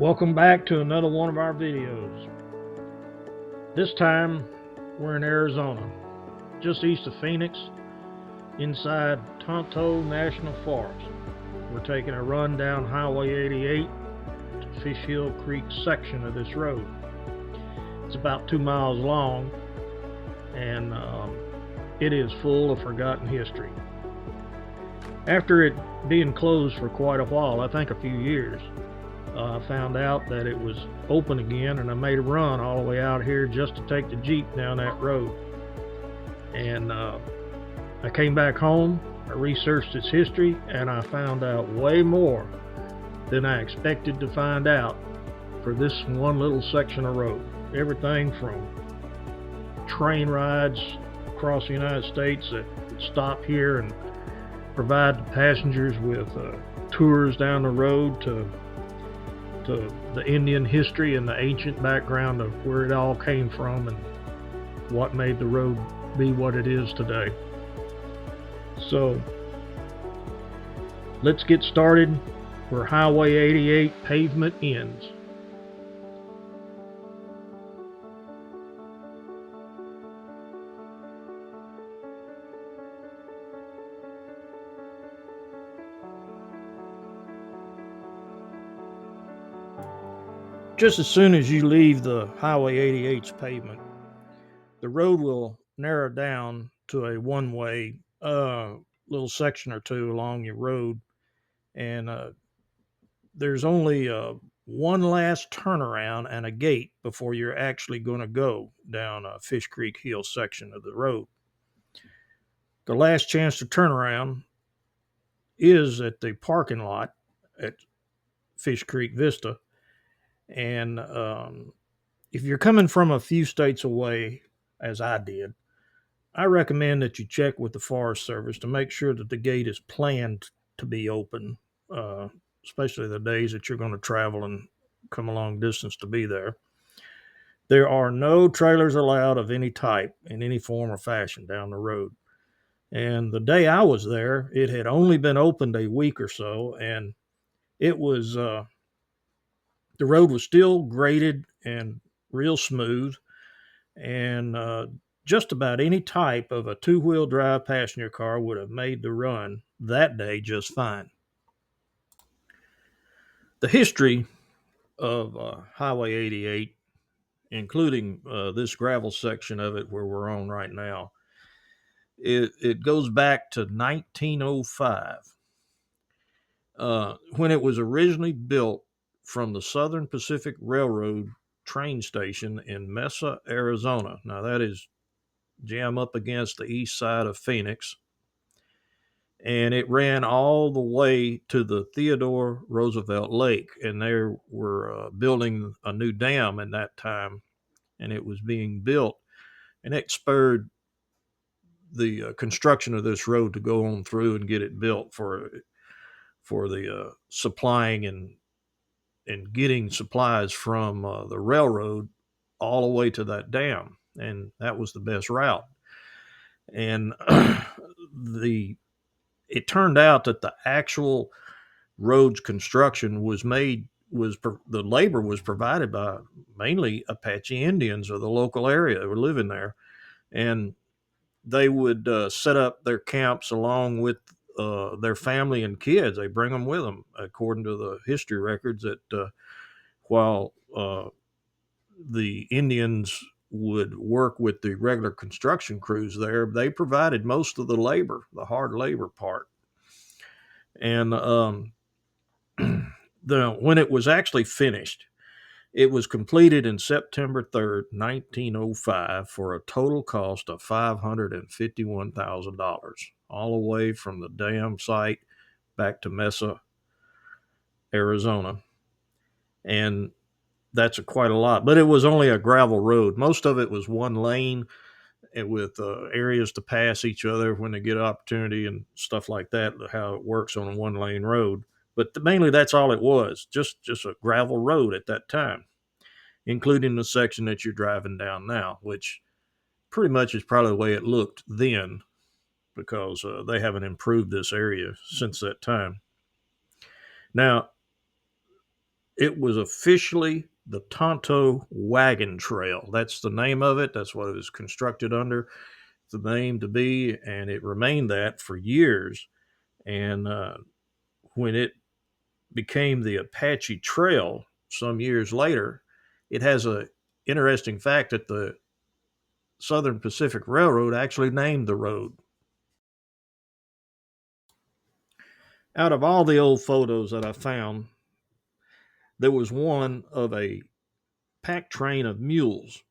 Welcome back to another one of our videos. This time we're in Arizona, just east of Phoenix, inside Tonto National Forest. We're taking a run down Highway 88 to Fish Hill Creek section of this road. It's about 2 miles long, and it is full of forgotten history. After it being closed for quite a while, I think a few years, I found out that it was open again, and I made a run all the way out here just to take the Jeep down that road. And I came back home, I researched its history, and I found out way more than I expected to find out for this one little section of road. Everything from train rides across the United States that stop here and provide the passengers with tours down the road to the Indian history and the ancient background of where it all came from and what made the road be what it is today. So let's get started where Highway 88 pavement ends. Just as soon as you leave the Highway 88's pavement, the road will narrow down to a one-way little section or two along your road, and there's only one last turnaround and a gate before you're actually going to go down a Fish Creek Hill section of the road. The last chance to turn around is at the parking lot at Fish Creek Vista, and if you're coming from a few states away, as I did, I recommend that you check with the Forest Service to make sure that the gate is planned to be open, uh, especially the days that you're going to travel and come a long distance to be there. There are no trailers allowed of any type in any form or fashion down the road. And the day I was there, it had only been opened a week or so, and it was the road was still graded and real smooth, and just about any type of a two-wheel drive passenger car would have made the run that day just fine. The history of Highway 88, including this gravel section of it where we're on right now, it goes back to 1905, when it was originally built from the Southern Pacific Railroad train station in Mesa, Arizona. Now that is jam up against the east side of Phoenix, and it ran all the way to the Theodore Roosevelt Lake. And they were building a new dam in that time, and it was being built, and it spurred the construction of this road to go on through and get it built for the supplying and getting supplies from the railroad all the way to that dam, and that was the best route. And the it turned out that the actual road's construction the labor was provided by mainly Apache Indians of the local area that were living there, and they would set up their camps along with their family and kids. They bring them with them, according to the history records. That while the Indians would work with the regular construction crews there, they provided most of the labor, the hard labor part. And when it was actually finished, it was completed in September 3rd, 1905, for a total cost of $551,000, all the way from the dam site back to Mesa, Arizona. And that's quite a lot, but it was only a gravel road. Most of it was one lane, and with areas to pass each other when they get opportunity and stuff like that, how it works on a one lane road. But mainly that's all it was, just a gravel road at that time, including the section that you're driving down now, which pretty much is probably the way it looked then, because they haven't improved this area since that time. Now, It was officially the Tonto Wagon Trail. That's the name of it. That's what it was constructed under the name to be, and it remained that for years. And when it became the Apache Trail some years later, it has a interesting fact that the Southern Pacific Railroad actually named the road. Out of all the old photos that I found, there was one of a pack train of mules,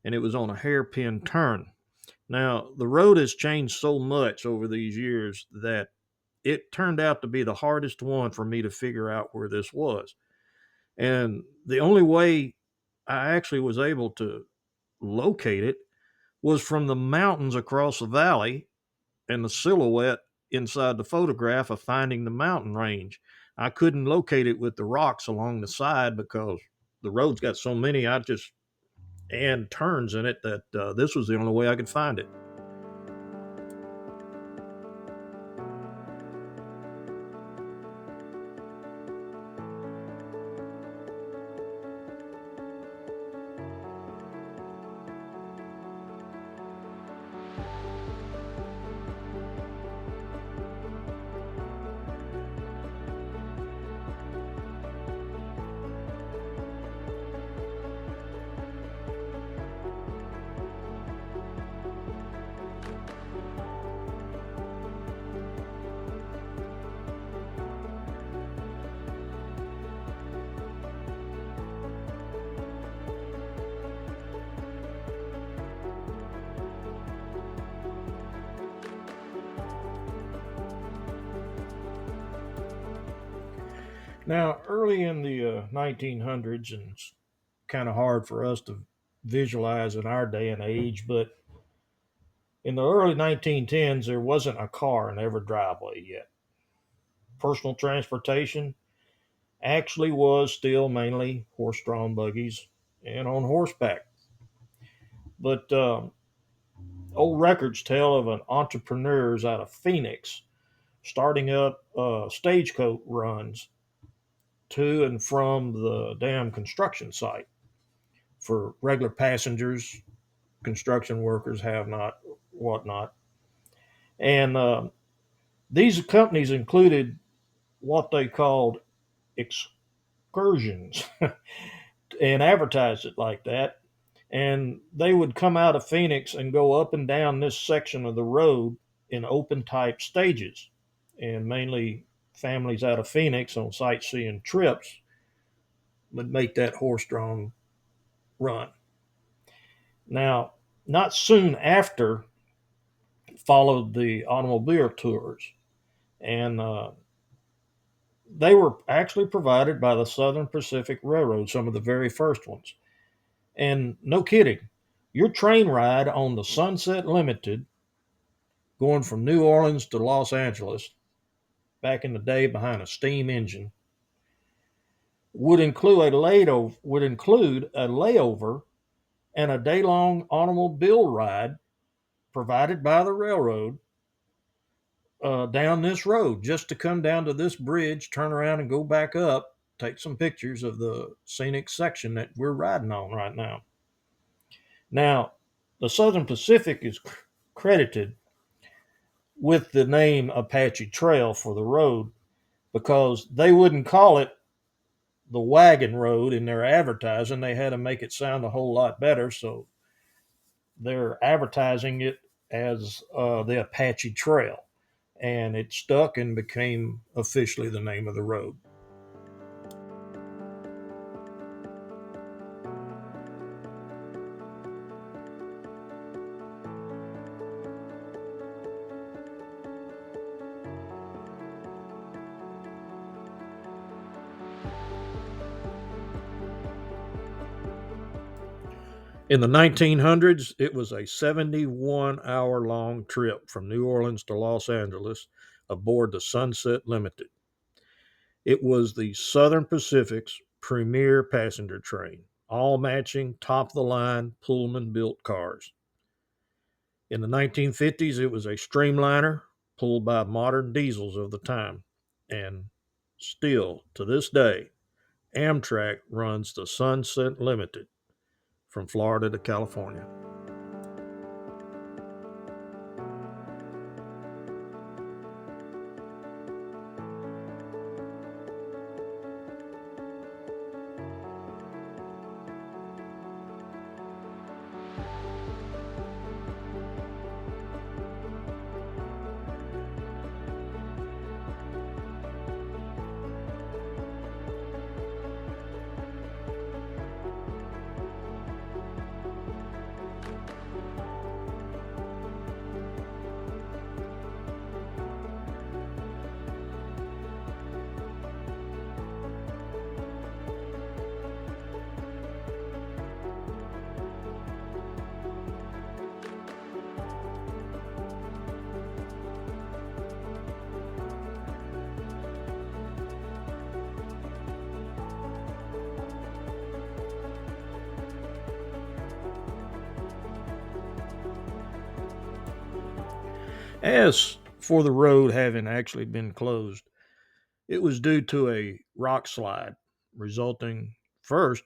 and it was on a hairpin turn. Now, the road has changed so much over these years that it turned out to be the hardest one for me to figure out where this was. And the only way I actually was able to locate it was from the mountains across the valley and the silhouette inside the photograph of finding the mountain range. I couldn't locate it with the rocks along the side because the road's got so many I just and turns in it that this was the only way I could find it. Now, early in the 1900s, and it's kind of hard for us to visualize in our day and age, but in the early 1910s, there wasn't a car in every driveway yet. Personal transportation actually was still mainly horse drawn buggies and on horseback. But old records tell of an entrepreneurs out of Phoenix starting up stagecoach runs to and from the damn construction site for regular passengers, construction workers, have not, whatnot. And these companies included what they called excursions and advertised it like that. And they would come out of Phoenix and go up and down this section of the road in open type stages. And mainly families out of Phoenix on sightseeing trips would make that horse drawn run. Now, not soon after followed the automobile tours, and they were actually provided by the Southern Pacific Railroad, some of the very first ones. And no kidding, your train ride on the Sunset Limited going from New Orleans to Los Angeles back in the day behind a steam engine would include a layover and a day-long automobile ride provided by the railroad down this road just to come down to this bridge, turn around and go back up, take some pictures of the scenic section that we're riding on right now. Now, the Southern Pacific is credited with the name Apache Trail for the road because they wouldn't call it the wagon road in their advertising. They had to make it sound a whole lot better. So they're advertising it as the Apache Trail. And it stuck and became officially the name of the road. In the 1900s, it was a 71-hour long trip from New Orleans to Los Angeles aboard the Sunset Limited. It was the Southern Pacific's premier passenger train, all matching top of the line Pullman built cars. In the 1950s, it was a streamliner pulled by modern diesels of the time. And still, to this day, Amtrak runs the Sunset Limited from Florida to California. As for the road having actually been closed, it was due to a rock slide resulting first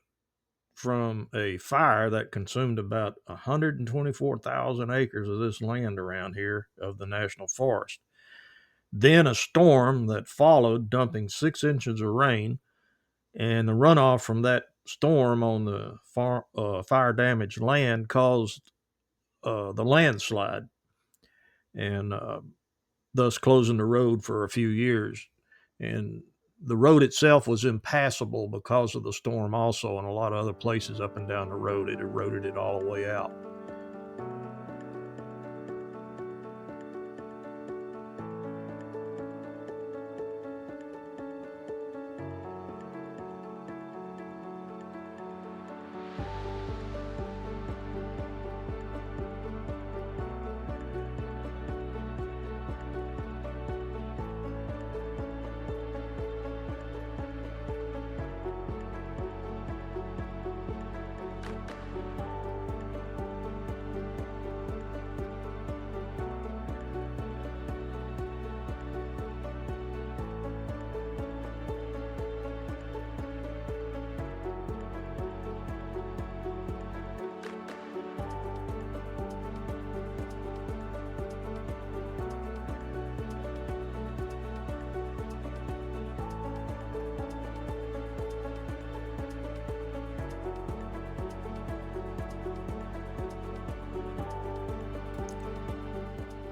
from a fire that consumed about 124,000 acres of this land around here of the national forest. Then a storm that followed, dumping 6 inches of rain, and the runoff from that storm on the fire damaged land caused the landslide, and thus closing the road for a few years. And the road itself was impassable because of the storm, also, and a lot of other places up and down the road. It eroded it all the way out.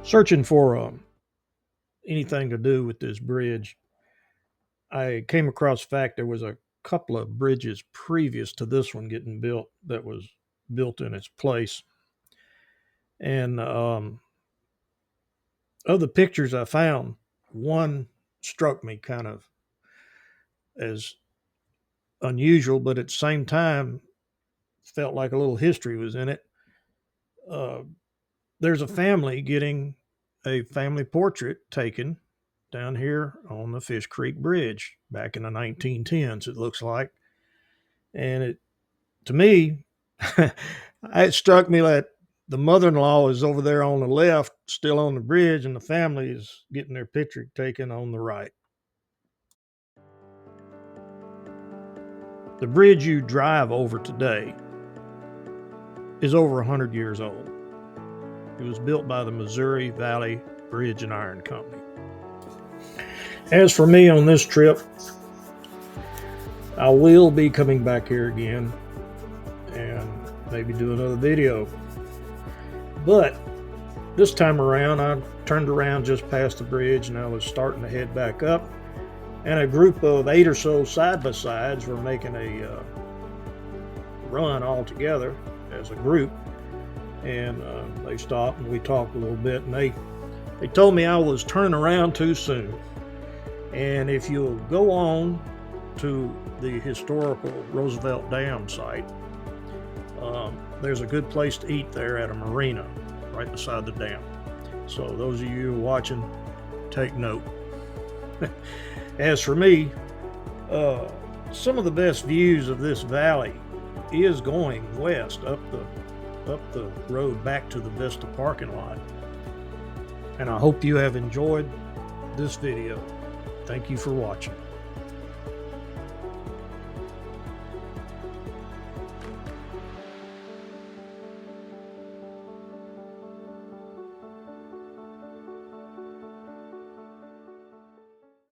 Searching for anything to do with this bridge, I came across the fact there was a couple of bridges previous to this one getting built that was built in its place. And of the pictures I found, one struck me kind of as unusual, but at the same time felt like a little history was in it. Uh, there's a family getting a family portrait taken down here on the Fish Creek Bridge back in the 1910s, it looks like. And it, to me, it struck me that the mother-in-law is over there on the left, still on the bridge, and the family is getting their picture taken on the right. The bridge you drive over today is over 100 years old. It was built by the Missouri Valley Bridge and Iron Company. As for me on this trip, I will be coming back here again and maybe do another video. But this time around, I turned around just past the bridge and I was starting to head back up. And a group of 8 or so side-by-sides were making a run all together as a group. And they stopped and we talked a little bit, and they told me I was turning around too soon. And if you'll go on to the historical Roosevelt Dam site, there's a good place to eat there at a marina right beside the dam. So those of you watching, take note. As for me, some of the best views of this valley is going west up the road back to the Vista parking lot. And I hope you have enjoyed this video. Thank you for watching.